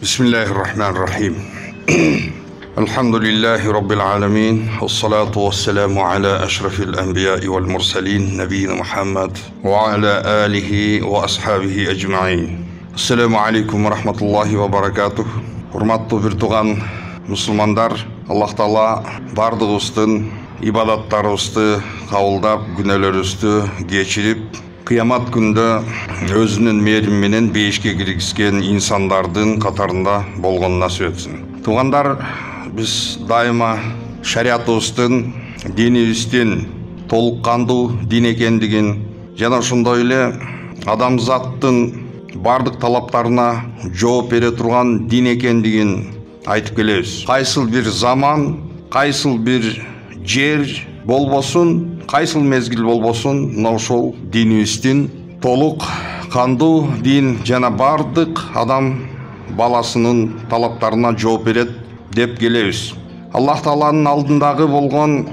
Bismillahirrahmanirrahim. Elhamdülillahi Rabbil alemin. Vessalatu vesselamu ala eşrefil enbiya'i vel mursalin. Nebiyyina Muhammed ve ala alihi ve ashabihi ecma'in. Esselamu aleyküm ve rahmetullahi ve berekatuh. Hurmatlı bir tuğan Müslümanlar, Allah Taala bardığıstın ibadatlarыбызды кабылдап, күнәләребезді кечирип, Kıyamet günde özünün meyriminin beyişke girgisken insanlardın katarında bolğan nasip etsin. Tuğanlar, biz daima şariatыбыздын, dinibиздин толыққанды din ekendигин, жана ошондой эле адамзаттын бардык талаптарына жооп бере турган din ekendигин айтып келебиз. Кайсыл бир заман, кайсыл бир жер болбосун, кайсыл мезгил болбосун, мына ошол динибиздин толук кандуу дин жана бардык адам баласынын талаптарына жооп берет деп келебиз. Аллах Тааланын алдындагы болгон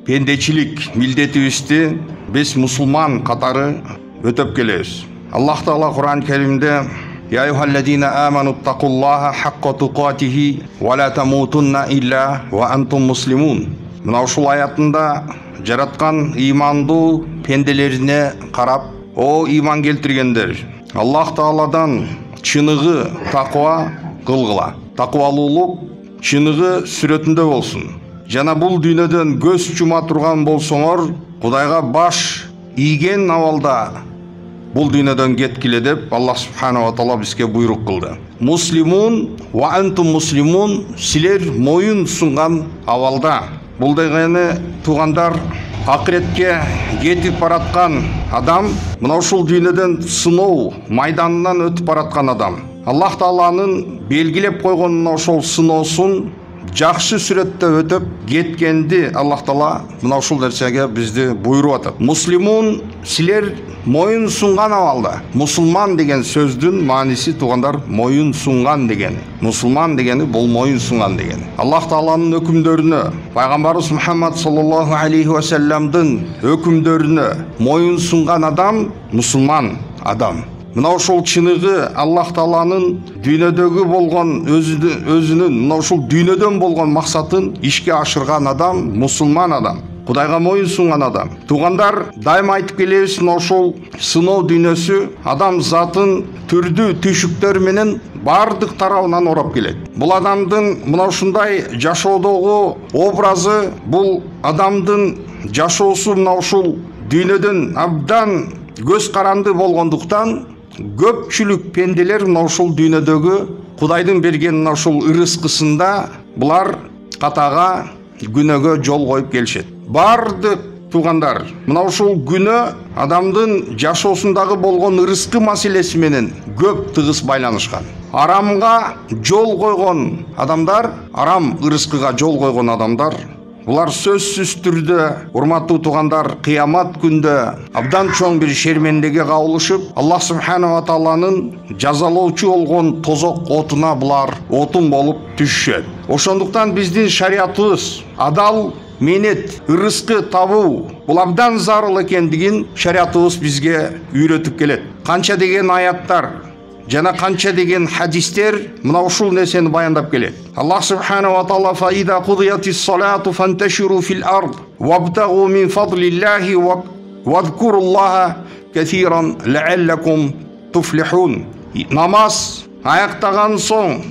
пендечилик милдетибизди биз мусулман катары өтөп келебиз. Аллах Таала Кур'ан-ы Керимде Я юхалладина аману ттакуллаха хакка тукатихи ва ла тамутунна илля ва антум муслимун. Мына ушул аятында жараткан имандуу пенделерине карап, о иман келтиргендер, Аллах Тааладан чыныгы таква кылгыла. Таквалуулук чыныгы сүрөтүндө болсун. Жана бул дүйнөдөн көз жума турган болсоңор, Кудайга баш ийген абалда бул дүйнөдөн кеткиле деп Аллах Субханаху ва Таала бизге буйрук кылды. Муслимун ва антум муслимун, силер моюн сунган абалда. Бул дегени тугандар, акыретке кетип бараткан адам, мына ушул дүйнөдөн сыноо майданынан өтүп бараткан адам. Аллах Тааланын белгилеп койгон мына ошол сыноосун жакшы сүрөттө өтүп кеткенди Аллах Таала мына ушул нерсеге бизди буйруп атат. Муслимун, силер моюн сунган абалда. Мусулман деген сөздүн мааниси тугандар моюн сунган дегени. Мусулман дегени бул моюн сунган дегени. Аллах Тааланын өкүмдөрүнө, пайгамбарыбыз Мухаммад саллаллаху алейхи ва салламдын өкүмдөрүнө моюн сунган адам мусулман адам. Мына ошол чыныгы Аллах Тааланын дүйнөдөгү болгон өзүнүн мына ошол дүйнөдөн болгон максатын ишке ашырган адам мусулман адам. Кудайга моюн сунган адам. Тугандар, дайыма айтып келебиз, мына ошол сыноо дүйнөсү адам затын түрдүү түйшүктөр менен бардык тарабынан орап келет. Бул адамдын мына ушундай жашоодогу образы, бул адамдын жашоосу мына ушул дүйнөдөн абдан көз каранды болгондуктан көпчүлүк пенделер мына ушул дүйнөдөгү Кудайдын берген мына ушул ырыскысында булар катага күнөөгө жол коюп келишет. Бардык тугандар, мына ушул күнөө адамдын жашоосундагы болгон ырыскы маселеси менен көп тыгыз байланышкан. Арамга жол койгон адамдар, арам ырыскыга жол койгон адамдар, булар сөзсүз түрдө, урматтуу тугандар, кыямат күндө абдан чоң бир шермендеге кабылышып, Аллах Субханаху ва Тааланын жазалоочу болгон тозок отуна булар отун болуп түшүшөт. Ошондуктан биздин шариатыбыз адал менет, ырыскы табуу бул абдан зарыл экендигин шариатыбыз бизге үйрөтүп келет. Канча деген аяттар жана канча деген хадистер мына ушул нерсени баяндап келет. Аллах Субханаху ва Таала фаида кудиятис салату фанташиру фил ард вабтагу мин фадлиллахи вадкуруллаха касиран лааллакум туфлихун. Намаз аяктаган соң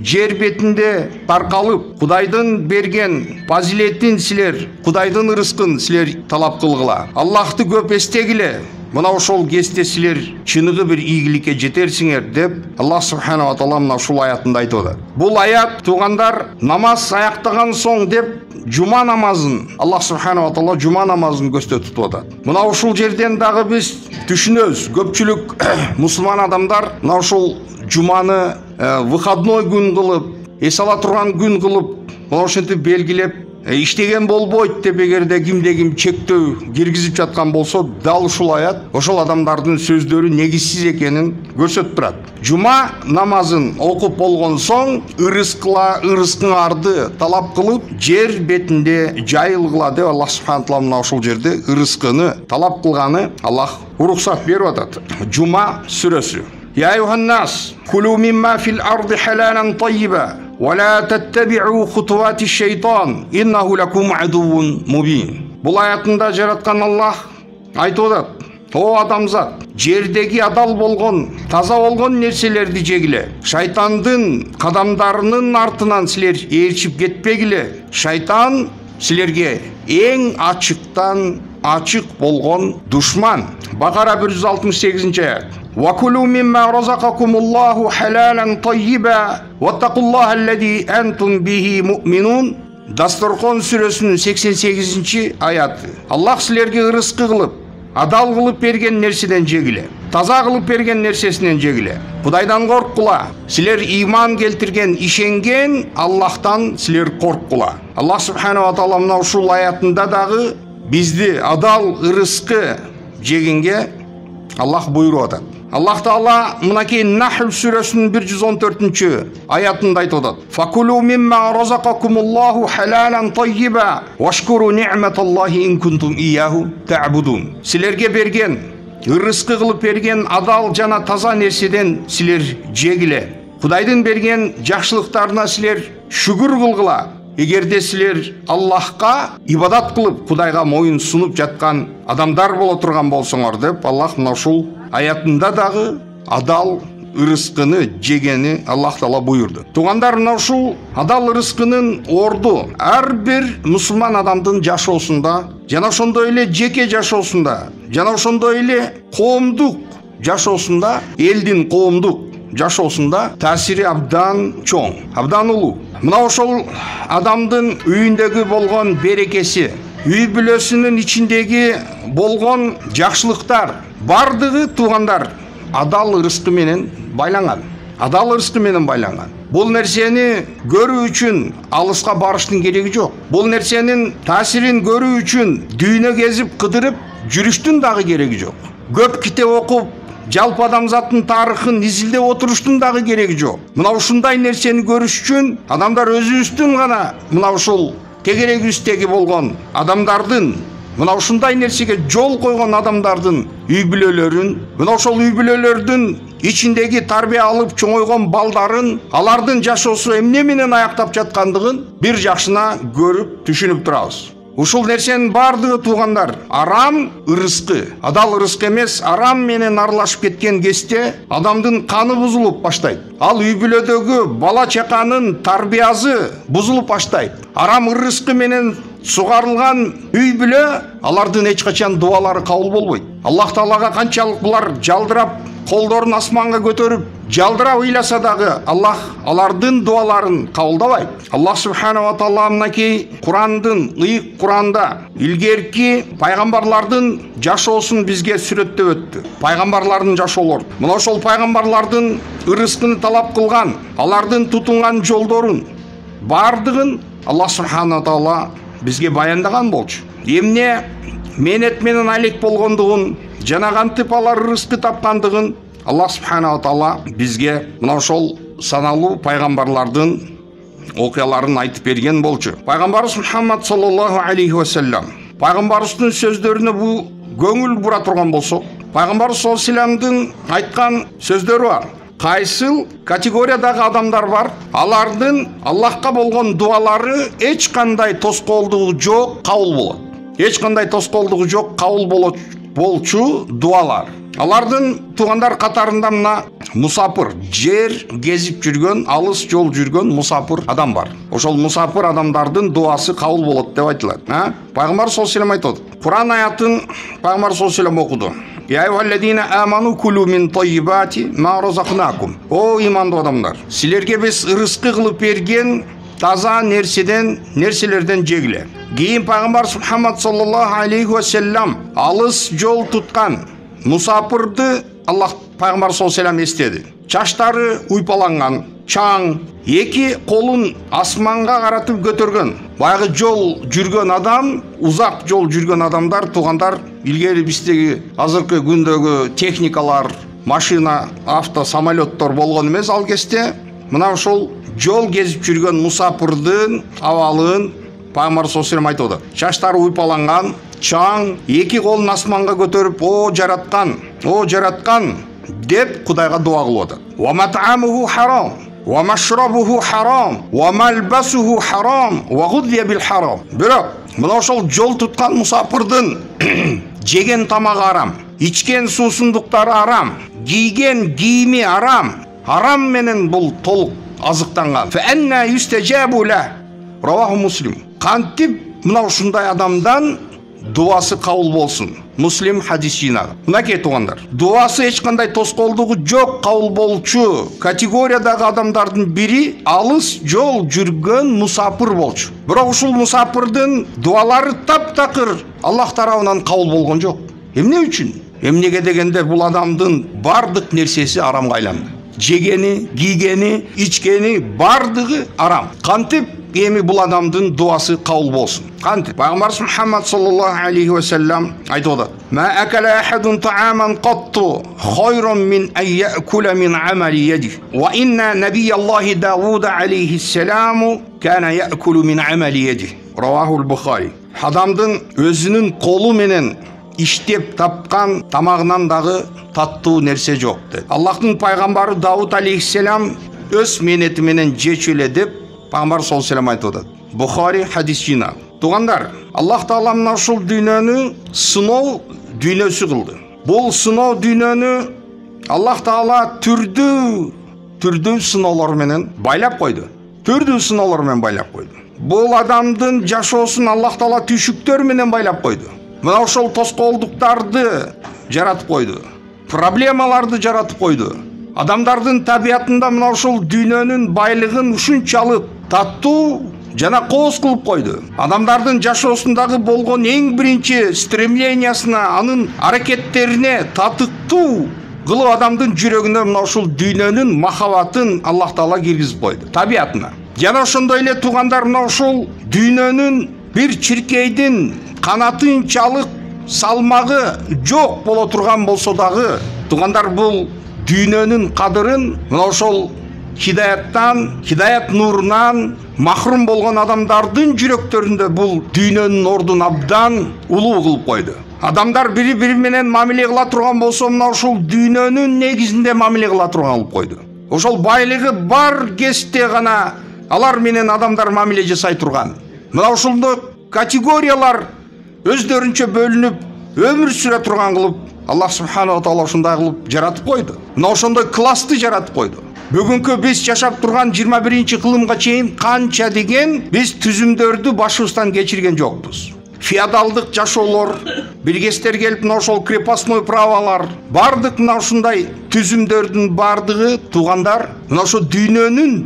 жер бетинде таркалып, Кудайдын берген фазилетин силер, Кудайдын ырыскын силер талап кылгыла. Аллахты көп эстегиле. Мына ошол кезде силер чыныгы бир ийгиликке жетерсиңер деп Аллах Субханаху ва Таала мына ушул аятында айтып атат. Бул аят тугандар намаз аяктаган соң деп жума намазын Аллах Субханаху ва Таала жума намазын көрсөтүп атат. Мына ушул жерден дагы биз түшүнөбүз, көпчүлүк мусулман адамдар мына ушул жуманы выходной күн кылып, эс ала турган күн кылып, мына ошентип белгилеп иштеген болбойт деп эгерде кимде ким чектөө киргизип жаткан болсо, дал ушул аят ошол адамдардын сөздөрү негизсиз экенин көрсөтүп турат. Жума намазын окуп болгон соң ырыскыңарды талап кылып, жер бетинде жайылгыла деп Аллах Субханаху Таала мына ошол жерде ырыскыны талап кылганы Аллах уруксат берип атат. Жума сүрөсү. يا أيها الناس كلوا مما في الأرض حلالا طيبا ولا تتبعوا خطوات الشيطان إنه لكم عدو مبين. Бұл аятында жаратқан Аллах айтып отады: о адамзат, жердегі адал болған, таза болған нәрселерді жегіле. Шайтандың қадамдарының артынан сілер ершіп кетпегіле. Шайтан сілерге ең ашықтан ашық болған душман. Бақара 168 аят. وَكُلُوا مِمَّا رَزَقَكُمُ اللَّهُ حَلَالًا طَيِّبًا وَاتَّقُوا اللَّهَ الَّذِي أَنْتُمْ بِهِ مُؤْمِنُونَ. Дастархан сүресінің 88 аяты. Аллах сілерге рызқы қылып, адал қылып берген нәрседен жегіле, таза қылып берген нәрсесінен жегіле. Құдайдан қорққыла. Сілер иман келтірген, ишенген Аллахтан сілер қорққыла. Аллах субханала тағала мынау ушул аятында дағы бізді адал рызқы жегенге Аллах бұйырып атады. Аллах Таала мынакей Нахл сүресінің 114 аятында айтып отыр: "Факулу мимма разақакумуллаху халалан таййиба вашкуру ниъматаллахи ин кунтум ияху та'будун." Силерге берген, рызқы қылып берген адал жана таза нәрседен силер жегіле. Құдайдың берген жақсылықтарына силер шүгір қылғыла. Егерде силер Аллахқа ибадат қылып, Құдайға мойын сунуп жатқан адамдар бола тұрған болсоңор деп Аллах мынау аятында дағы адал рызқыны жегені Аллах Таала бұйырды. Туғандар, мынау адал рызқының орду әрбір мұсылман адамдың жашоосунда, жана ошондой эле жеке жашоосунда, жана ошондой эле коомдук жашоосунда, элдин коомдук жашоосунда таасири абдан чоң, абдан улуу. Мына ошол адамдын үйүндөгү болгон берекеси, үй бүлөсүнүн ичиндеги болгон жакшылыктар бардыгы туугандар адал рызкы менен байланган. Адал рызкы менен байланган. Бул нерсени көрүү үчүн алыска барыштын кереги жок. Бул нерсенин таасирин көрүү үчүн дүйнө кезип кыдырып жүрүштүн дагы кереги жок. Көп китеп окуп жалпы адамзаттын тарыхын изилдеп отуруштун дагы кереги жок. Мына ушундай нерсени көрүш үчүн адамдар өзүбүздүн гана мына ушул тегерегибиздеги болгон адамдардын, мына ушундай нерсеге жол койгон адамдардын үй бүлөлөрүн, мына ошол үй бүлөлөрдүн ичиндеги тарбия алып чоңойгон балдарын, алардын жашоосу эмне менен аяктап жаткандыгын бир жакшына көрүп түшүнүп турабыз. Ушул нерсенин бардыгы туугандар арам рызкы, адал рызкы эмес, арам менен аралашып кеткен кезде адамдын каны бузулуп баштайт. Ал үй бүлөдөгү бала чаканын тарбиясы бузулуп баштайт. Арам рызкы менен сугарылган үй бүлө алардын эч качан дуалары кабыл болбойт. Аллах Таалага канчалык булар жалдырап, колдорун асманга көтөрүп, жалдырап ыйласа дагы Аллах алардын дуаларын кабылдабайт. Аллах субханала таала мынакей Курандын, ыйык Куранда илгерки пайгамбарлардын жашоосун бизге сүрөттөп өттү. Пайгамбарлардын жашоолору. Мына ошол пайгамбарлардын рызкыны талап кылган, алардын тутунган жолдорун бардыгын Аллах субханала таала бизге баяндаган болчу. Эмне менет менен алек болгондугун, жана кантип алар рызкы тапкандыгын Аллах субханала таала бизге мына ошол саналуу пайгамбарлардын окуяларын айтып берген болчу. Пайгамбарыбыз Мухаммад саллаллаху алейхи ва саллям пайгамбарыбыздын сөздөрүнө бу көңүл бура турган болсок, пайгамбарыбыз саллаллаху алейхи ва саллямдын айткан сөздөрү бар. Кайсыл категориядагы адамдар бар, алардын Аллахка болгон дуалары эч кандай тоскоолдугу жок, кабыл болот. Эч кандай тоскоолдугу жок, кабыл болчу дуалар. Алардын туугандар катарында мына мусапыр, жер кезип жүргөн, алыс жол жүргөн мусапыр адам бар. Ошол мусапыр адамдардын дуасы кабыл болот деп айтылат. Пайгамбар саллаллаху алейхи ва саллям айтты. Куран аятын Пайгамбар саллаллаху алейхи ва саллям окуду. Я айюхаллазина аману кулу мин таййибати ма разакнакум. О имандуу адамдар, силерге биз рызкы кылып берген таза нерселерден жегиле. Кийин Пайгамбар Мухаммад саллаллаху алейхи ва саллям алыс жол туткан мусапырды Аллах Пайгамбар саллаллаху алейхи ва саллям эстеди. Чаштары уйпаланган, чаң, эки колун асманга каратып көтөргөн. Баягы жол жүргөн адам, узак жол жүргөн адамдар, туугандар, илгери биздеги азыркы күндөгү техникалар, машина, авто, самолеттор болгон эмес, ал кезде мына ошол жол кезип жүргөн мусапырдын абалын Пайгамбар саллаллаху алейхи ва саллям айтты. Чаштары уйпаланган, чаң, эки колун асманга көтөрүп, о жараткан, деп Кудайга дуа кылып атат. Ва мат'амуху харам, ва машрабуху харам, ва малбасуху харам, ва гудия бил харам. Бирок мына ошол жол туткан мусапырдын жеген тамагы арам, ичкен суусундуктары арам, кийген кийими арам. Арам менен бул толук азыктанган. Фа анна юстажабу ла. Раваху Муслим. Кантип мына ушундай адамдан дуасы кабыл болсун. Муслим хадис жинагы. Мынакей туугандар, дуасы эч кандай тоскоолдугу жок кабыл болчу категориядагы адамдардын бири алыс жол жүргөн мусапыр болчу. Бирок ушул мусапырдын дуалары таптакыр Аллах тарабынан кабыл болгон жок. Эмне үчүн? Эмнеге дегенде бул адамдын бардык нерсеси арамга айланды. Жегени, кийгени, ичкени бардыгы арам. Кантип эми бул адамдын дуасы кабыл болсун? Кантип? Пайгамбарыбыз Мухаммад саллаллаху алейхи ва саллям айтып атат: "Ма акала ахадун тааман қатту хайран мин ан я'кула мин амали яди. Ва инна набияллахи Давуда алейхи саламу кана я'кулу мин амали яди." Раваху ал-Бухари. Адамдын өзүнүн колу менен иштеп тапкан тамагынан дагы таттуу нерсе жок деп. Аллахтын пайгамбары Давуд алейхиссалам өз менети менен жечү эле деп Пайгамбар саллаллаху алейхи ва саллям айтып атат. Бухари хадис жинагы. Тугандар, Аллах таала мына ушул дүйнөнү сыноо дүйнөсү кылды. Бул сыноо дүйнөнү Аллах таала түрдүү сыноолор менен байлап койду. Түрдүү сыноолор менен байлап койду. Бул адамдын жашоосун Аллах таала түшүктөр менен байлап койду. Мына ошол тоскоолдуктарды жаратып койду. Проблемаларды жаратып койду. Адамдардын табиятында мына ошол дүйнөнүн байлыгын ушунчалык таттуу жана кооз кылып койду. Адамдардын жашоосундагы болгон эң биринчи стремлениясына, анын аракеттерине татыктуу кылып адамдын жүрөгүнө мына ушул дүйнөнүн махабатын Аллах таала киргизип койду, табиятына. Жана ошондой эле туугандар, мына ушул дүйнөнүн бир чиркейдин канатынчалык салмагы жок боло турган болсо дагы, туугандар, бул дүйнөнүн кадырын мына ошол хидаяттан, хидаят нурунан махрум болгон адамдардын жүрөктөрүндө бул дүйнөнүн ордун абдан улуу кылып койду. Адамдар бири-бири менен мамиле кыла турган болсо, мына ушул дүйнөнүн негизинде мамиле кыла турган кылып койду. Ошол байлыгы бар кезде гана алар менен адамдар мамиле жасай турган. Мына ушундой категориялар өздөрүнчө бөлүнүп өмүр сүрө турган кылып Аллах субханаху таала ушундай кылып жаратып койду. Мына ошондой классты жаратып койду. Бүгүнкү биз жашап турган 21-кылымга чейин канча деген биз түзүмдөрдү башыбыздан кечирген жокпуз. Феодалдык жашоолор, биргестер келип мына ошол крепостной праволар, бардык мына ушундай түзүмдөрдүн бардыгы, туугандар, мына ошо дүйнөнүн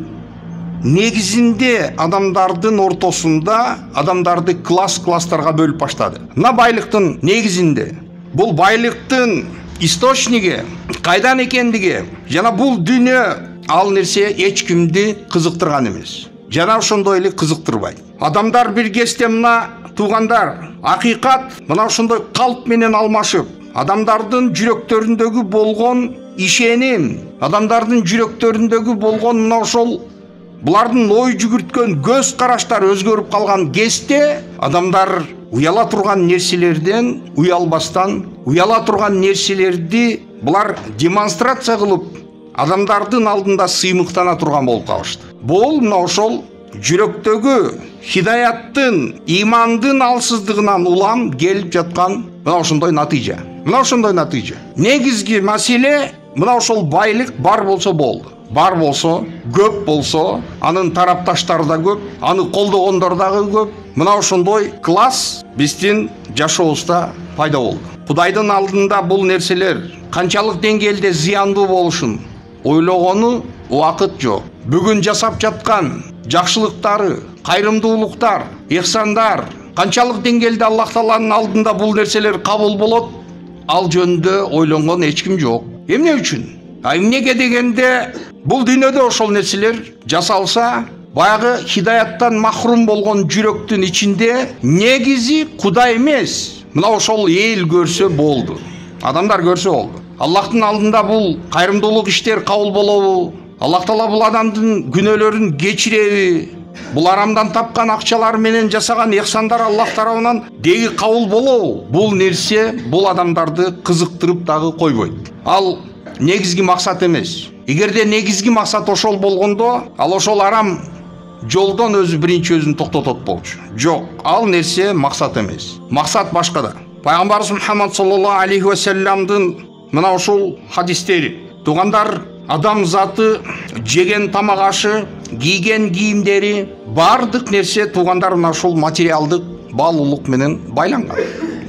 негизинде адамдардын ортосунда адамдарды класстарга бөлүп баштады. Мына байлыктын негизинде, бул байлыктын источниги кайдан экендиги жана бул дүйнө, ал нерсе эч кимди кызыктырган эмес. Жана ошондой эле кызыктырбайт. Адамдар бир кезде мына туугандар, акыйкат мына ошондой калп менен алмашып, адамдардын жүрөктөрүндөгү болгон ишеним, адамдардын жүрөктөрүндөгү болгон мына ошол булардын ой жүгүрткөн көз караштар өзгөрүп калган кезде, адамдар уяла турган нерселерден уялбастан, уяла турган нерселерди булар демонстрация кылып, адамдардын алдында сыймыктана турган болуп калышты. Бул мына ошол жүрөктөгү хидаяттын, имандын алсыздыгынан улам келип жаткан мына ошондой натыйжа. Мына ошондой натыйжа. Негизги маселе мына ошол байлык бар болсо болду. Бар болсо, көп болсо, анын тарапташтары да көп, аны колдогондор дагы көп. Мына ошондой класс биздин жашообузда пайда болду. Кудайдын алдында бул нерселер канчалык деңгээлде зыяндуу болушун ойлогону убакыт жок. Бүгүн жасап жаткан жакшылыктары, кайрымдуулуктар, ихсандар канчалык деңгээлде Аллах тааланын алдында бул нерселер кабыл болот, ал жөнүндө ойлонгон эч ким жок. Эмне үчүн? Эмнеге дегенде бул дүйнөдө ошол нерселер жасалса, баягы хидаяттан махрум болгон жүрөктүн ичинде негизи Кудай эмес, мына ошол эл көрсө болду. Адамдар көрсө болду. Аллахтын алдында бул кайрымдуулук иштер кабыл болобу? Аллах таала бул адамдын күнөөлөрүн кечиреби? Бул арамдан тапкан акчалар менен жасаган ихсандар Аллах тарабынан деги кабыл болобу? Бул нерсе бул адамдарды кызыктырып дагы койбойт. Ал негизги максат эмес. Эгерде негизги максат ошол болгондо, ал ошол арам жолдон биринчи өзүн токтотот болчу. Жок, ал нерсе максат эмес. Максат башкада. Пайгамбарыбыз Мухаммад саллаллаху алейхи ва салламдын мына ушул хадистери. Тугандар, адам заты жеген тамак ашы, кийген кийимдери, бардык нерсе тугандар мына ушул материалдык баалуулук менен байланган.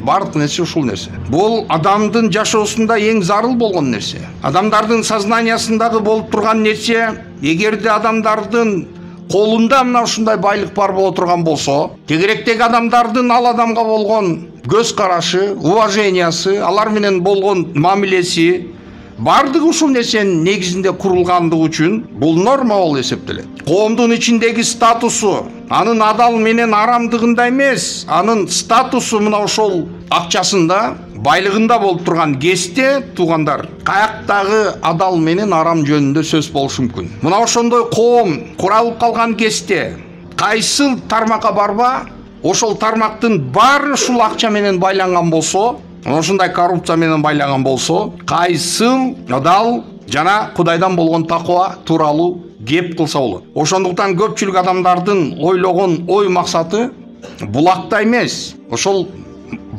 Бардык нерсе ушул нерсе. Бул адамдын жашоосунда эң зарыл болгон нерсе. Адамдардын сознаниясындагы болуп турган нерсе, эгерде адамдардын колунда мына ушундай байлык бар боло турган болсо, тегеректеги адамдардын ал адамга болгон көз карашы, уважениясы, алар менен болгон мамилеси, бардыгы ушул нерсенин негизинде курулгандыгы үчүн бул норма болуп эсептелет. Коомдун ичиндеги статусу анын адал менен арамдыгында эмес, анын статусу мына ошол акчасында, байлыгында болуп турган кезде тугандар, каяктагы адал менен арам жөнүндө сөз болушу мүмкүн. Мына ошондой коом куралып калган кезде кайсыл тармакка барба, ошол тармактын баары ушул акча менен байланган болсо, ошондой коррупция менен байланган болсо, кайсыл адал жана Кудайдан болгон таква тууралуу кеп кылса болот. Ошондуктан көпчүлүк адамдардын ойлогон ой максаты булакта эмес, ошол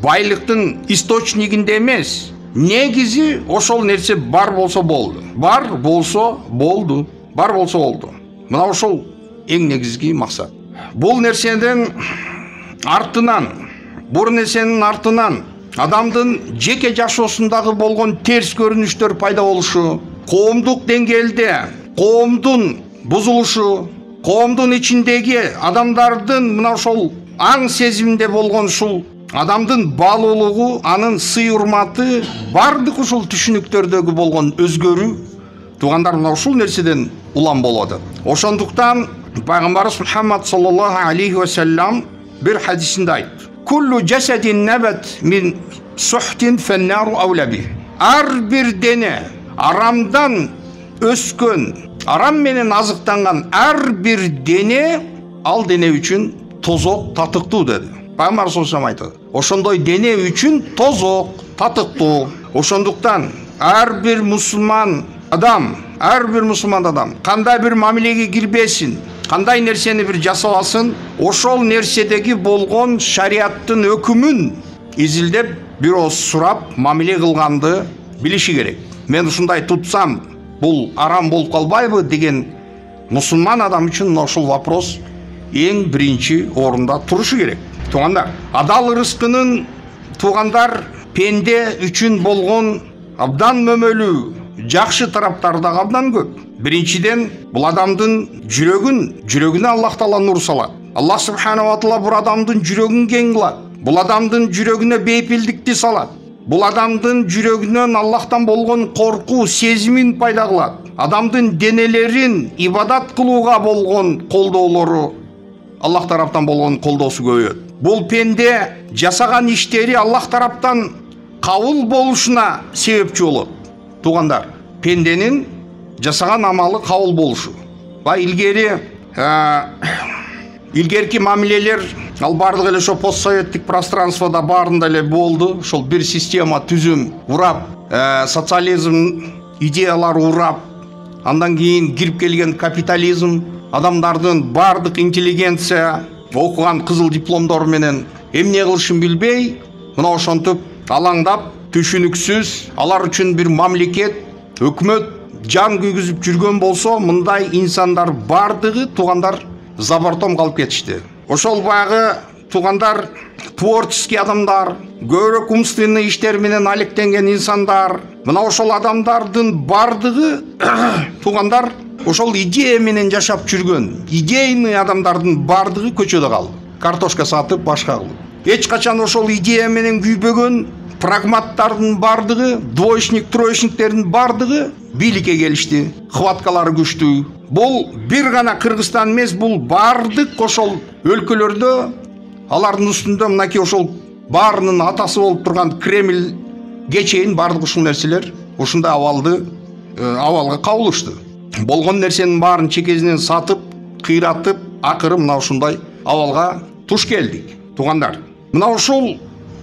байлыктын источнигинде эмес. Негизи ошол нерсе бар болсо болду. Бар болсо болду. Бар болсо болду. Мына ошол эң негизги максат. Бул нерседен артынан, бул нерсенин артынан адамдын жеке жашоосундагы болгон терс көрүнүштөр пайда болушу, коомдук деңгээлде коомдун бузулушу, коомдун ичиндеги адамдардын мына ошол аң сезиминде болгон ушул адамдын баалуулугу, анын сый урматы, бардык ушул түшүнүктөрдөгү болгон өзгөрүү тугандар мына ушул нерседен улам болот. Ошондуктан Пайгамбарыбыз Мухаммад саллаллаху алейхи ва саллам bir hadisinde ait. Kullu cesedin nebet min suhtin fennaru avlabi. Ar bir dene aramdan öskön, aram menen azıktangan ar bir dene al dene üçün tozok tatıktуу dedi. Peygamber sallallahu aytadi. Oşondoy dene üçün tozok tatıktуу. Oşonduktan her bir Müslüman adam, kандай bir mamilege girbesin, кандай нерсени бир жасабасын, ошол нерседеги болгон шариаттын өкүмүн изилдеп, бир ооз сурап, мамиле кылганды билиши керек. Мен ушундай тутсам, бул арам болуп калбайбы деген мусулман адам үчүн ошол вопрос эң биринчи орунда турушу керек. Тугандар, адал рызкынын тугандар пенде үчүн болгон абдан мөмөлүү жакшы тараптары да абдан көп. Биринчиден, бул адамдын жүрөгүнө Аллах Таала нур салат. Аллах субхана ва таала бул адамдын жүрөгүн кең кылат. Бул адамдын жүрөгүнө бейпилдикти салат. Бул адамдын жүрөгүнөн Аллахтан болгон коркуу сезимин пайда кылат. Адамдын денелерин ибадат кылууга болгон колдоолору, Аллах тараптан болгон колдоосу көбөйөт. Бул пенде жасаган иштери Аллах тараптан кабыл болушуна себепчи болот. Тугандар, пенденин жасаган амалы кабыл болушу. Илгерки мамилелер ал бардыгы эле ошо постсоветтик пространствода баарында эле болду. Ошол бир система түзүм урап, социализм идеялары урап, андан кийин кирип келген капитализм, адамдардын бардык интеллигенция окуган кызыл дипломдор менен эмне кылышын билбей, мына ошентип алаңдап, түшүнүксүз, алар үчүн бир мамлекет, өкмөт жан күйгүзүп жүргөн болсо, мындай инсандар бардыгы тугандар забортом калып кетишти. Ошол баягы тугандар творческий адамдар, көбүрөөк умственный иштер менен алектенген инсандар, мына ошол адамдардын бардыгы тугандар ошол идея менен жашап жүргөн, идейный адамдардын бардыгы көчөдө калды. Картошка сатып, башка кылып. Эч качан ошол идея менен күйбөгөн прагматтардын бардыгы, двоечник, троечниктердин бардыгы бийликке келишти. Хваткалары күчтүү. Бул бир гана Кыргызстан эмес, бул бардык ошол өлкөлөрдө, алардын үстүндө мынакей ошол баарынын атасы болуп турган Кремльге чейин бардык ушул нерселер ушундай абалга кабылышты. Болгон нерсенин баарын чекесинен сатып, кыйратып, акыры мына ушундай абалга туш келдик. Тугандар, мына ушул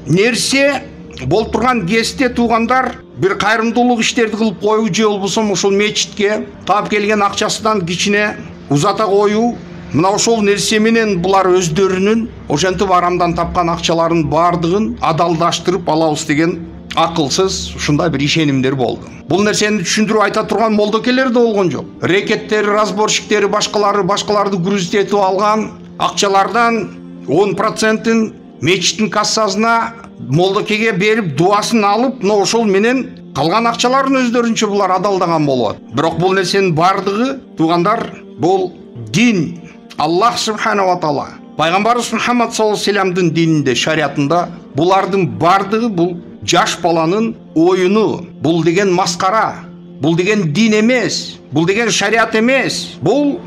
нерсе болуп турган кезде тугандар бир кайрымдуулук иштерди кылып коюу же болбосо ошол мечитке таап келген акчасынан кичине узата коюу, мына ошол нерсе менен булар өздөрүнүн ошентип арамдан тапкан акчаларын бардыгын адалдаштырып алабыз деген акылсыз ушундай бир ишенимдер болду. Бул нерсени түшүндүрүп айта турган молдокелер да болгон жок. Рекеттери, разборщиктери, башкаларды грузит этип алган акчалардан 10%-ин мечиттин кассасына молдокеге берип дуасын алып, мына ошол менен калган акчаларын өздөрүнчө булар адалдаган болот. Бирок бул нерсенин бардыгы, туугандар, бул дин Аллах субханала ва таала пайгамбарыбыз Мухаммад саллаллаху алейхи ва салламдын дининде, шариятында булардын бардыгы бул жаш баланын оюну, бул деген маскара, бул деген дин эмес, бул деген шарият эмес, бул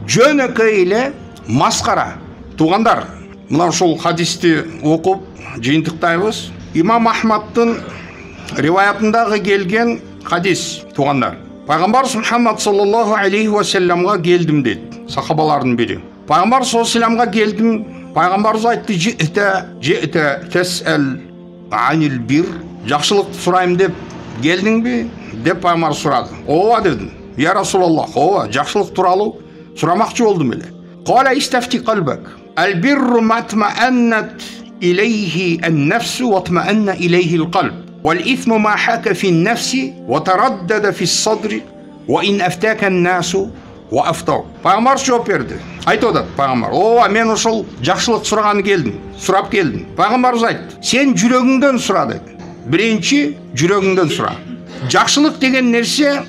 жөнөкөй эле маскара. Туугандар, мына ушул хадисти окуп жыйынтыктайбыз. Имам Ахмадтын риваятындагы келген хадис, туугандар. Пайгамбарыбыз Мухаммад саллаллаху алейхи ва салламга келдим дейт, сахабалардын бири. Пайгамбар саллаллаху алейхи ва салламга келдим. Пайгамбарыбыз айтты: "Жи'та тас'ал анил бир", жакшылык сурайм деп келдиңби деп пайгамбар сурады. Ооба дедим. Я Расулаллах, ооба, жакшылык тууралуу сурамакчы болдум эле. Кала истафти калбак. Ал-бирру матмааннат илейхи ан-нафсу ва тмаанна илейхи ал-калб. Вал-ithmu ма хака фи ан-нафси ва тараддада фи ас-садри ва ин афтака ан-насу ва афтау. Пайгамбар жооп берди. Айтып атат пайгамбар: "Ооба, мен ошол жакшылык сураганы келдим, сурап келдим." Пайгамбарыбыз айтты: "Сен жүрөгүңдөн сура" деди. Биринчи жүрөгүңдөн сура. Жакшылык деген нерсе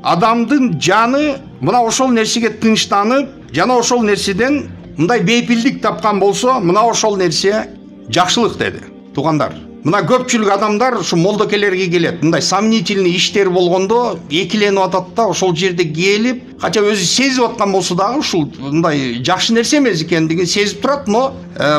адамдын жаны мына ошол нерсеге тынчтанып, жана ошол нерседен мындай бейпилдик тапкан болсо, мына ошол нерсе жакшылык деди. Туугандар, мына көпчүлүк адамдар ушу молдокелерге келет. Мындай сомнительный иштер болгондо экиленип атат да, ошол жерде келип, кача өзү сезип аткан болсо дагы ушул мындай жакшы нерсе эмес экендигин сезип турат, но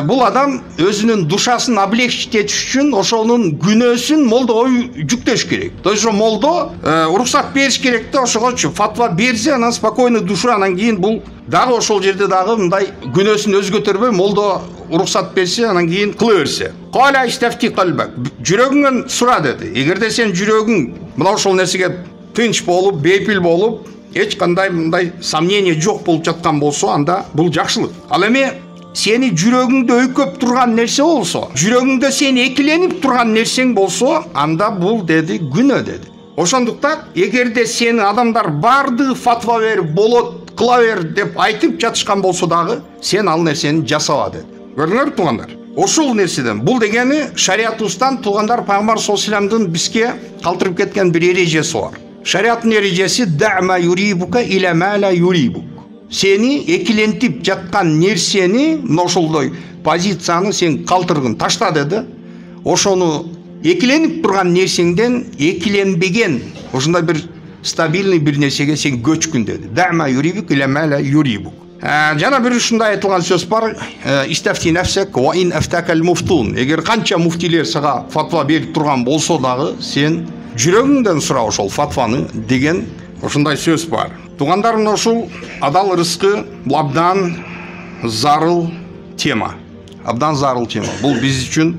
бул адам өзүнүн душасын облегчить этиш үчүн ошонун күнөөсүн молдого жүктөш керек. То есть молдо уруксат бериш керек да, ошогочу фатва берсе, анан спокойно душа, анан кийин бул дагы ошол жерде дагы мындай күнөөсүн өзгөтөрбөй молдо уруксат берсе, анан кийин кыла берсе. Кала истафти калбак. Жүрөгүңдөн сура деди. Эгерде сен жүрөгүң мына ошол нерсеге тынч болуп, бейпил болуп, эч кандай мындай сомнение жок болуп жаткан болсо, анда бул жакшылык. Ал эми сени жүрөгүңдө өйкөп турган нерсе болсо, жүрөгүңдө сени экиленип турган нерсең болсо, анда бул деди күнөө деди. Ошондуктан эгерде сени адамдар бардыгы фатва берип болот, кыла бер деп айтып жатышкан болсо дагы, сен ал нерсени жасаба деди. Көрдүңөр туугандар? Ошол нерседен бул дегени шариятыбыздан туугандар пайгамбар саллаллаху алейхи ва салламдын бизге калтырып кеткен бир эрежеси бар. Шариаттын эрежеси дама юрибука иля ма ла юрибук. Сени экилентип жаткан нерсени, ошолдой позицияны сен калтыргын, ташта деди. Ошону экиленип турган нерсеңден экиленбеген, ошондой бир стабильный бир нерсеге сен көчкүн деди. Дама юрибук иля ма ла юрибук. Жана бир ушундай айтылган сөз бар: истафти нафсак ва ин афтака ал-муфтун. Эгер канча муфтилер сага фатва берип турган болсо дагы, сен жүрөгүңдөн сура ошол фатваны деген ошондой сөз бар. Туугандар, ушул адал рызкы бул абдан зарыл тема. Абдан зарыл тема. Бул биз үчүн,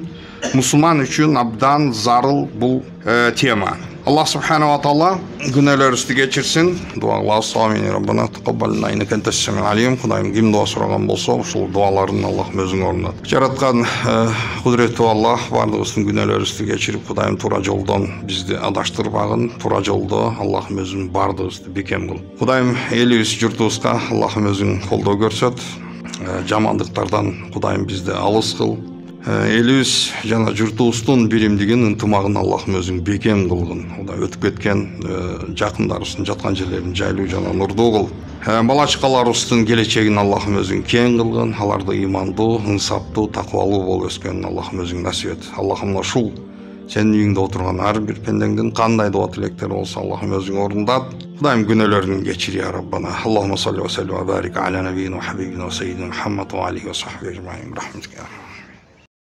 мусулман үчүн абдан зарыл бул тема. Аллах субханала ва таала күнөөлөрүбүздү кечирсин. Дуа кылабыз. Амин. Раббана тaqabbalna innaka antas samiul алим. Кудайым ким дуа сураган болсо, ушул дуаларын Аллах өзүң орнат. Жараткан кудуреттүү Аллах бардыгыбыздын күнөөлөрүбүздү кечирип, Кудайым туура жолдон бизди адаштырбагын, туура жолдо Аллахым өзүң бардыгыбызды бекем кыл. Кудайым элибиз, журтубузга Аллахым өзүң колдоо көрсөт. Жамандыктардан Кудайым бизди алыс кыл. Элибиз жана журтубуздун биримдигин, ынтымагын Аллахым өзүң бекем кылгын. Кудай өтүп кеткен жакындарыбыздын жаткан жерлерин жайлуу жана нурдуу кыл. Балачкаларыбыздын келечегин Аллахым өзүң кең кылгын. Аларды имандуу, ынсаптуу, такыбалуу болуп өскөнүн Аллахым өзүң насип эт. Аллахым ушул сенин үйүңдө отурган ар бир пендеңдин кандай дуа тилектери болсо Аллахым өзүң орундат. Кудайым күнөөлөрүн кечир я Раббана. Аллахумма салли ва салли ва барик аля набийина ва хабибина ва саййидина Мухаммад ва алейхи ва сахбиhi ajma'in.